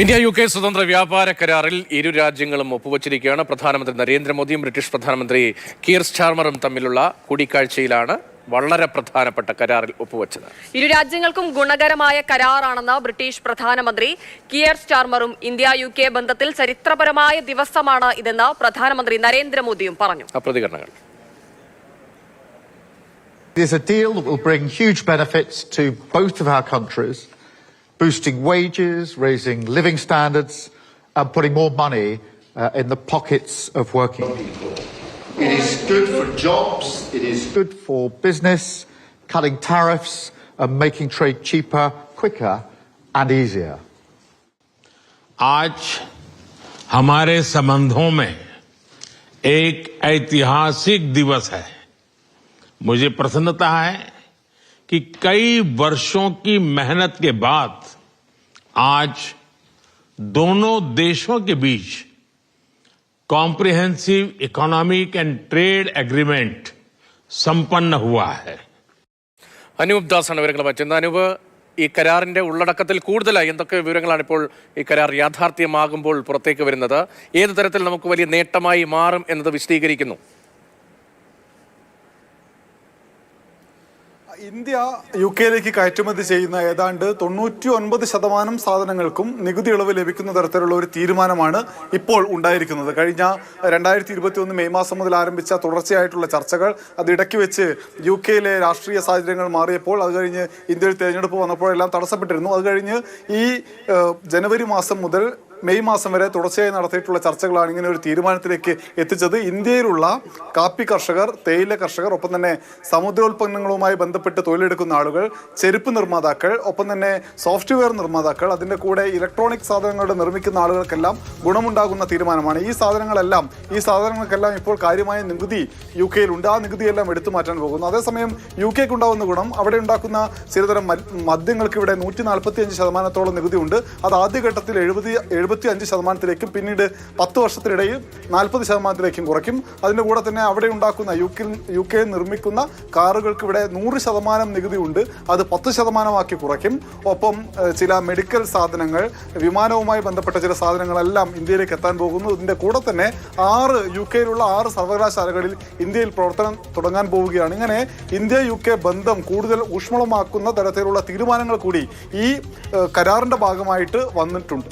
India UK സ്വതന്ത്ര വ്യാപാര കരാറിൽ ഇരു രാജ്യങ്ങളും ഒപ്പുവച്ചിരിക്കുകയാണ്. പ്രധാനമന്ത്രി നരേന്ദ്രമോദിയും ബ്രിട്ടീഷ് പ്രധാനമന്ത്രി കീർ സ്റ്റാർമറും തമ്മിലുള്ള കൂടിക്കാഴ്ചയിലാണ് വളരെ പ്രധാനപ്പെട്ട കരാറിൽ ഒപ്പുവച്ചത്. ഇരു രാജ്യങ്ങൾക്കും ഗുണകരമായ കരാറാണെന്ന് ബ്രിട്ടീഷ് പ്രധാനമന്ത്രി കിയർ സ്റ്റാർമറും ഇന്ത്യ UK ബന്ധത്തിൽ ചരിത്രപരമായ ദിവസമാണ് ഇതെന്ന് പ്രധാനമന്ത്രി നരേന്ദ്രമോദിയും പറഞ്ഞു. പ്രതികരണങ്ങൾ. It is a deal that will bring huge benefits to both of our countries, boosting wages, raising living standards, and putting more money in the pockets of working people. It is good for jobs, it is good for business, cutting tariffs and making trade cheaper, quicker and easier. आज हमारे संबंधों में एक ऐतिहासिक दिवस है. मुझे प्रसन्नता है कि कई वर्षों की मेहनत के बाद आज दोनों देशों के बीच comprehensive economic and trade agreement संपन्न हुआ है. അനൂപ് ദാസാണ് വിവരങ്ങൾ പറ്റുന്നത്. അനൂപ്, ഈ കരാറിന്റെ ഉള്ളടക്കത്തിൽ കൂടുതലായി എന്തൊക്കെ വിവരങ്ങളാണ് ഇപ്പോൾ ഈ കരാർ യാഥാർത്ഥ്യമാകുമ്പോൾ പുറത്തേക്ക് വരുന്നത്? ഏത് തരത്തിൽ നമുക്ക് വലിയ നേട്ടമായി മാറും എന്നത് വിശദീകരിക്കുന്നു. ഇന്ത്യ UK കയറ്റുമതി ചെയ്യുന്ന ഏതാണ്ട് 99% സാധനങ്ങൾക്കും നികുതി ഇളവ് ലഭിക്കുന്ന തരത്തിലുള്ള ഒരു തീരുമാനമാണ് ഇപ്പോൾ ഉണ്ടായിരിക്കുന്നത്. കഴിഞ്ഞ 2021 മെയ് മാസം മുതൽ ആരംഭിച്ച തുടർച്ചയായിട്ടുള്ള ചർച്ചകൾ അത് ഇടയ്ക്ക് വെച്ച് UK രാഷ്ട്രീയ സാഹചര്യങ്ങൾ മാറിയപ്പോൾ, അത് കഴിഞ്ഞ് ഇന്ത്യയിൽ തെരഞ്ഞെടുപ്പ് വന്നപ്പോഴെല്ലാം തടസ്സപ്പെട്ടിരുന്നു. അത് കഴിഞ്ഞ് ഈ ജനുവരി മാസം മുതൽ മെയ് മാസം വരെ തുടർച്ചയായി നടത്തിയിട്ടുള്ള ചർച്ചകളാണ് ഇങ്ങനെ ഒരു തീരുമാനത്തിലേക്ക് എത്തിച്ചത്. ഇന്ത്യയിലുള്ള കാപ്പി കർഷകർ, തേയില കർഷകർ, ഒപ്പം തന്നെ സമുദ്രോൽപ്പന്നങ്ങളുമായി ബന്ധപ്പെട്ട് തൊഴിലെടുക്കുന്ന ആളുകൾ, ചെരുപ്പ് നിർമ്മാതാക്കൾ, ഒപ്പം തന്നെ സോഫ്റ്റ്വെയർ നിർമ്മാതാക്കൾ, അതിൻ്റെ കൂടെ ഇലക്ട്രോണിക് സാധനങ്ങളുടെ നിർമ്മിക്കുന്ന ആളുകൾക്കെല്ലാം ഗുണമുണ്ടാകുന്ന തീരുമാനമാണ്. ഈ സാധനങ്ങൾക്കെല്ലാം ഇപ്പോൾ കാര്യമായ നികുതി UK-യിലുണ്ട്. ആ നികുതിയെല്ലാം എടുത്തു മാറ്റാൻ പോകുന്നു. അതേസമയം UK-ക്ക് ഉണ്ടാകുന്ന ഗുണം, അവിടെ ഉണ്ടാക്കുന്ന ചിലതരം മദ്യങ്ങൾക്ക് ഇവിടെ 145% നികുതി ഉണ്ട്. അത് ആദ്യഘട്ടത്തിൽ 75%, പിന്നീട് 10 വർഷത്തിനിടയിൽ 40%-ലേക്കും കുറയ്ക്കും. അതിൻ്റെ കൂടെ തന്നെ അവിടെ ഉണ്ടാക്കുന്ന UK നിർമ്മിക്കുന്ന കാറുകൾക്ക് ഇവിടെ 100% നികുതി ഉണ്ട്. അത് 10%-ആക്കി കുറയ്ക്കും. ഒപ്പം ചില മെഡിക്കൽ സാധനങ്ങൾ, വിമാനവുമായി ബന്ധപ്പെട്ട ചില സാധനങ്ങളെല്ലാം ഇന്ത്യയിലേക്ക് എത്താൻ പോകുന്നു. ഇതിൻ്റെ കൂടെ തന്നെ UK-യിലുള്ള 6 സർവകലാശാലകളിൽ ഇന്ത്യയിൽ പ്രവർത്തനം തുടങ്ങാൻ പോവുകയാണ്. ഇങ്ങനെ ഇന്ത്യ UK ബന്ധം കൂടുതൽ ഊഷ്മളമാക്കുന്ന തരത്തിലുള്ള തീരുമാനങ്ങൾ കൂടി ഈ കരാറിൻ്റെ ഭാഗമായിട്ട് വന്നിട്ടുണ്ട്.